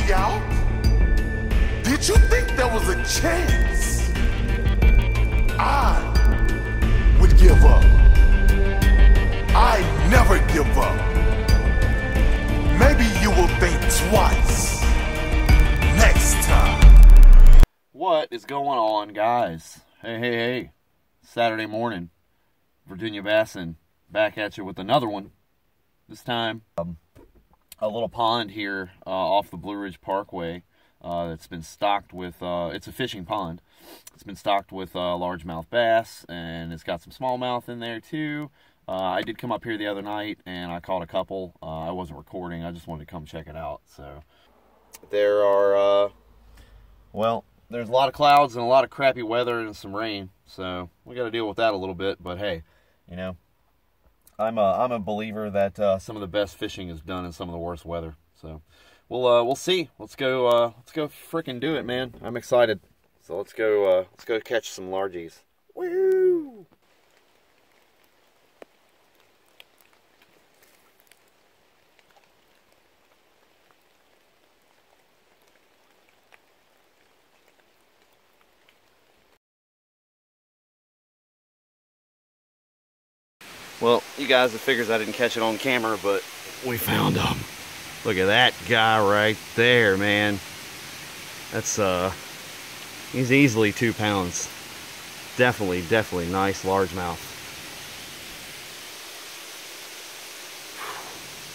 me out? Did you think there was a chance I would give up? I never give up. Maybe you will think twice next time. What is going on, guys? Hey. Saturday morning. Virginia Bassin back at you with another one. This time, a little pond here off the Blue Ridge Parkway that's been stocked with, it's a fishing pond. It's been stocked with largemouth bass, and it's got some smallmouth in there too. I did come up here the other night and I caught a couple. I wasn't recording, I just wanted to come check it out. So there are, well, there's a lot of clouds and a lot of crappy weather and some rain, so we got to deal with that a little bit. But hey, you know, I'm a believer that some of the best fishing is done in some of the worst weather. So we'll see. Let's go frickin' do it, man. I'm excited. So let's go catch some largies. Woo! Well, you guys, it figures I didn't catch it on camera, but we found him. Look at that guy right there, man. That's, he's easily 2 pounds. Definitely nice largemouth.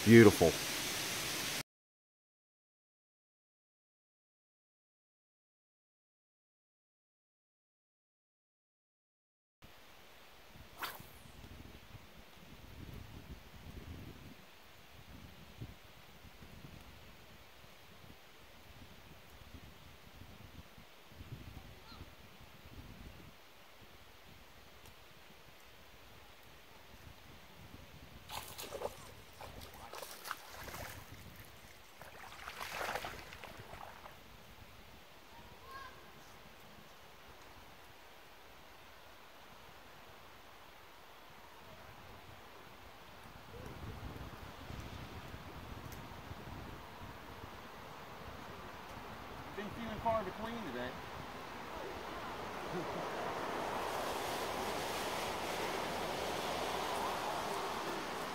Beautiful. Been few and far between today.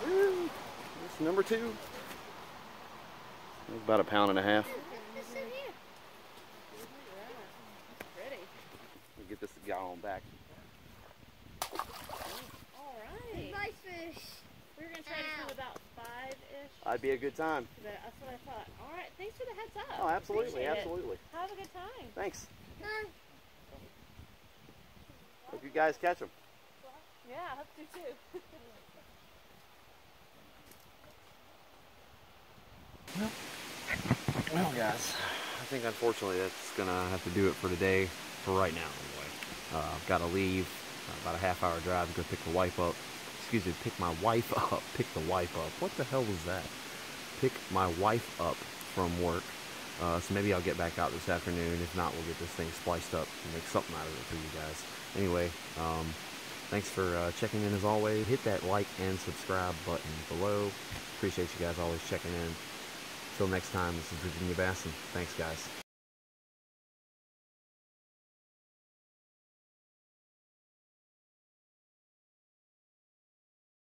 Woo! That's number 2. About 1.5 pounds. We'll get this guy on back. Alright. Nice fish. We were going to try to do about 5-ish. That'd be a good time. That's what I thought. Alright, thanks for the heads up. Oh, absolutely, Appreciate absolutely. it. Have a good time. Thanks. Hope you guys catch them. Yeah, I hope to too. Well, guys, I think unfortunately that's gonna have to do it for today, for right now anyway. I've got to leave, about a half-hour drive to go pick the wife up. Excuse me, pick my wife up. Pick the wife up. What the hell was that? Pick my wife up from work. So maybe I'll get back out this afternoon. If not, we'll get this thing spliced up and make something out of it for you guys. Anyway, thanks for checking in as always. Hit that like and subscribe button below. Appreciate you guys always checking in. Till next time, this is Virginia Bassin. Thanks, guys.